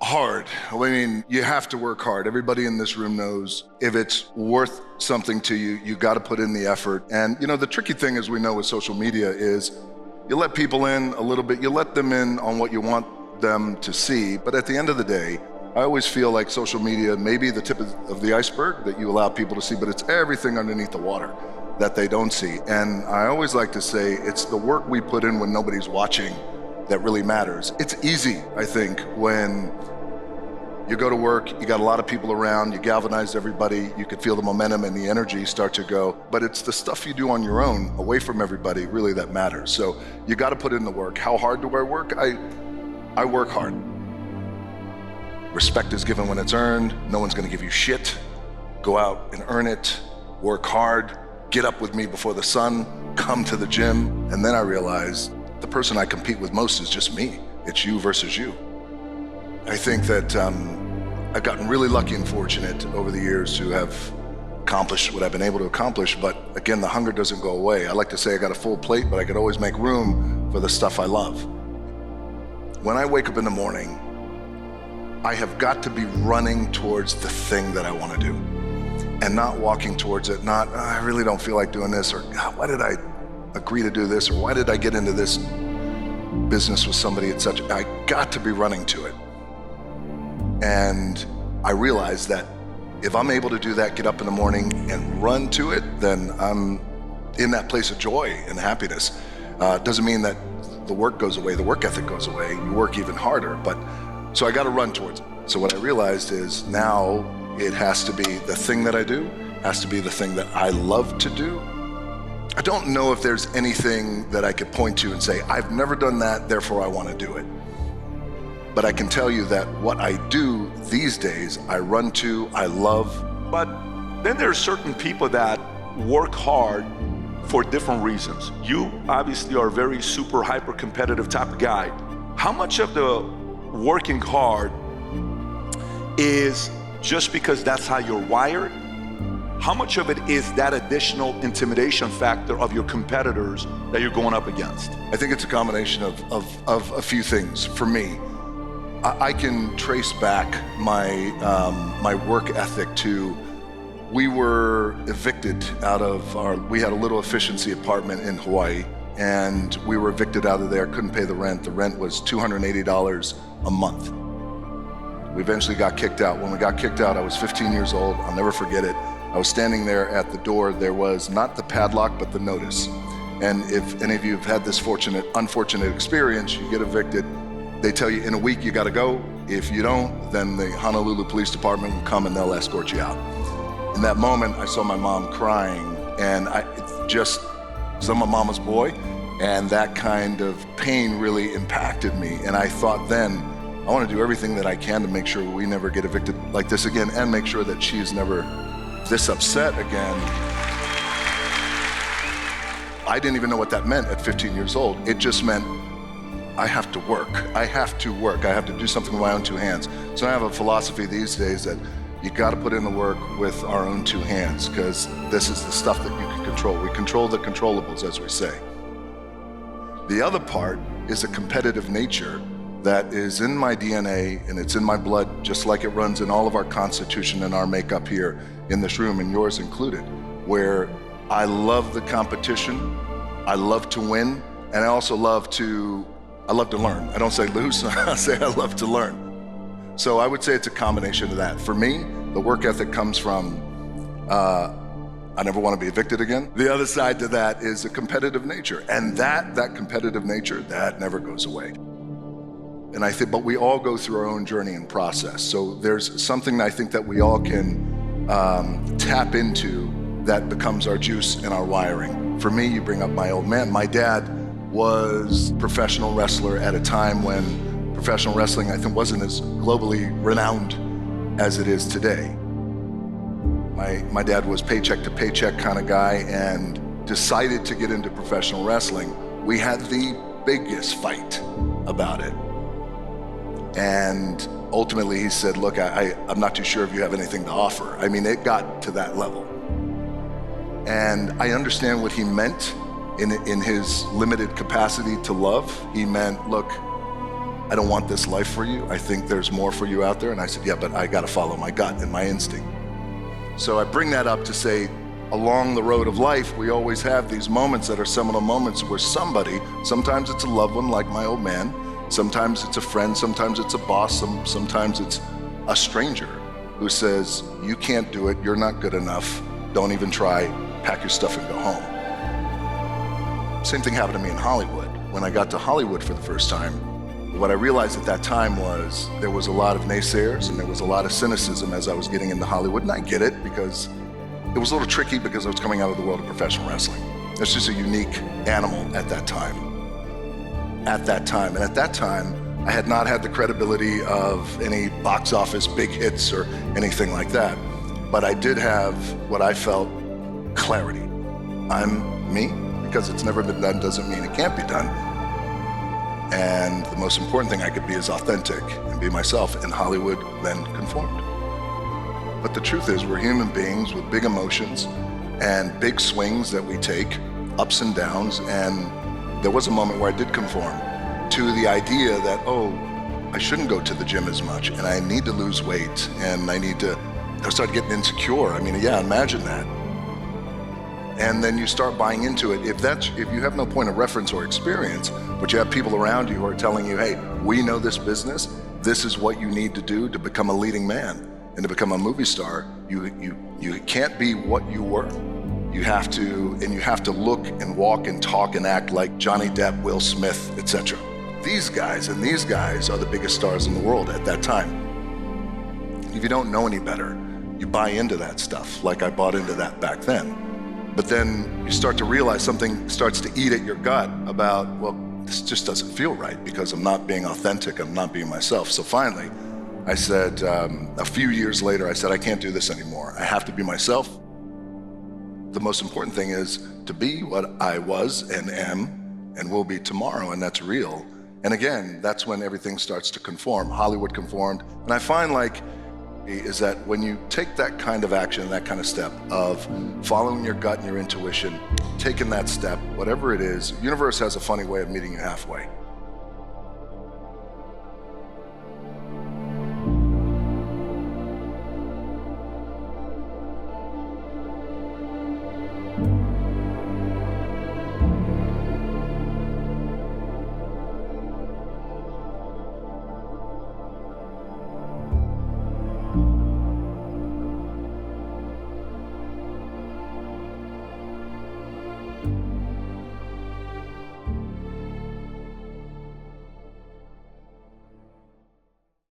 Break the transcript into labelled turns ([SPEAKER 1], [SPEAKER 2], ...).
[SPEAKER 1] Hard. I mean, you have to work hard. Everybody in this room knows if it's worth something to you, you got to put in the effort. And you know, the tricky thing, as we know with social media, is you let people in a little bit, you let them in on what you want them to see. But at the end of the day, I always feel like social media may be the tip of the iceberg that you allow people to see, but it's everything underneath the water that they don't see. And I always like to say it's the work we put in when nobody's watching that really matters. It's easy, I think, when you go to work, you got a lot of people around, you galvanize everybody, you could feel the momentum and the energy start to go, but it's the stuff you do on your own, away from everybody, really that matters. So you got to put in the work. How hard do I work? I work hard. Respect is given when it's earned. No one's gonna give you shit. Go out and earn it, work hard, get up with me before the sun, come to the gym. And then I realized the person I compete with most is just me. It's you versus you. I think that I've gotten really lucky and fortunate over the years to have accomplished what I've been able to accomplish, but again, the hunger doesn't go away. I like to say I got a full plate, but I could always make room for the stuff I love. When I wake up in the morning, I have got to be running towards the thing that I want to do and not walking towards it, not, oh, I really don't feel like doing this, or God, why did I agree to do this, or why did I get into this business with somebody, etc. I got to be running to it. And I realized that if I'm able to do that, get up in the morning and run to it, then I'm in that place of joy and happiness. Doesn't mean that the work goes away, the work ethic goes away, you work even harder, but so I got to run towards it. So what I realized is now it has to be the thing that I do, has to be the thing that I love to do. I don't know if there's anything that I could point to and say, I've never done that, therefore I want to do it. But I can tell you that what I do these days, I run to, I love.
[SPEAKER 2] But then there are certain people that work hard for different reasons. You obviously are a very super hyper competitive type of guy. How much of the working hard is just because that's how you're wired? How much of it is that additional intimidation factor of your competitors that you're going up against?
[SPEAKER 1] I think it's a combination of a few things for me. I can trace back my work ethic to, we were evicted out of we had a little efficiency apartment in Hawaii, and we were evicted out of there, couldn't pay the rent. The rent was $280 a month. We eventually got kicked out. When we got kicked out, I was 15 years old, I'll never forget it. I was standing there at the door, there was not the padlock, but the notice. And if any of you have had this unfortunate experience, you get evicted, they tell you in a week you gotta go. If you don't, then the Honolulu Police Department will come and they'll escort you out. In that moment, I saw my mom crying, and I'm a mama's boy, and that kind of pain really impacted me. And I thought then, I wanna do everything that I can to make sure we never get evicted like this again, and make sure that she's never this upset again. I didn't even know what that meant at 15 years old. It just meant I have to work. I have to work. I have to do something with my own two hands. So I have a philosophy these days that you got to put in the work with our own two hands, because this is the stuff that you can control. We control the controllables, as we say. The other part is a competitive nature that is in my DNA and it's in my blood, just like it runs in all of our constitution and our makeup here in this room, and yours included, where I love the competition, I love to win, and I also love to learn. I don't say lose, I say I love to learn. So I would say it's a combination of that. For me, the work ethic comes from, I never want to be evicted again. The other side to that is a competitive nature, and that competitive nature, that never goes away. And I think, but we all go through our own journey and process. So there's something I think that we all can tap into that becomes our juice and our wiring. For me, you bring up my old man. My dad was a professional wrestler at a time when professional wrestling, I think, wasn't as globally renowned as it is today. My dad was paycheck to paycheck kind of guy and decided to get into professional wrestling. We had the biggest fight about it. And ultimately he said, look, I'm not too sure if you have anything to offer. I mean, it got to that level. And I understand what he meant in his limited capacity to love. He meant, look, I don't want this life for you. I think there's more for you out there. And I said, yeah, but I got to follow my gut and my instinct. So I bring that up to say, along the road of life, we always have these moments that are seminal moments where somebody, sometimes it's a loved one like my old man, sometimes it's a friend, sometimes it's a boss, sometimes it's a stranger who says, you can't do it, you're not good enough, don't even try, pack your stuff and go home. Same thing happened to me in Hollywood. When I got to Hollywood for the first time, what I realized at that time was there was a lot of naysayers and there was a lot of cynicism as I was getting into Hollywood, and I get it because it was a little tricky because I was coming out of the world of professional wrestling. It's just a unique animal at that time. And at that time, I had not had the credibility of any box office big hits or anything like that. But I did have what I felt clarity. I'm me. Because it's never been done doesn't mean it can't be done. And the most important thing I could be is authentic and be myself, and Hollywood then conformed. But the truth is, we're human beings with big emotions and big swings that we take, ups and downs, and there was a moment where I did conform to the idea that, oh, I shouldn't go to the gym as much, and I need to lose weight, and I started getting insecure. I mean, yeah, imagine that. And then you start buying into it. If you have no point of reference or experience, but you have people around you who are telling you, hey, we know this business, this is what you need to do to become a leading man and to become a movie star, you can't be what you were. You have to look and walk and talk and act like Johnny Depp, Will Smith, etc. These guys are the biggest stars in the world at that time. If you don't know any better, you buy into that stuff like I bought into that back then. But then you start to realize something starts to eat at your gut about, well, this just doesn't feel right because I'm not being authentic, I'm not being myself. So finally, I said, a few years later, I said, I can't do this anymore. I have to be myself. The most important thing is to be what I was and am and will be tomorrow, and that's real. And again, that's when everything starts to conform. Hollywood conformed. And I find is that when you take that kind of action, that kind of step of following your gut and your intuition, taking that step, whatever it is, the universe has a funny way of meeting you halfway.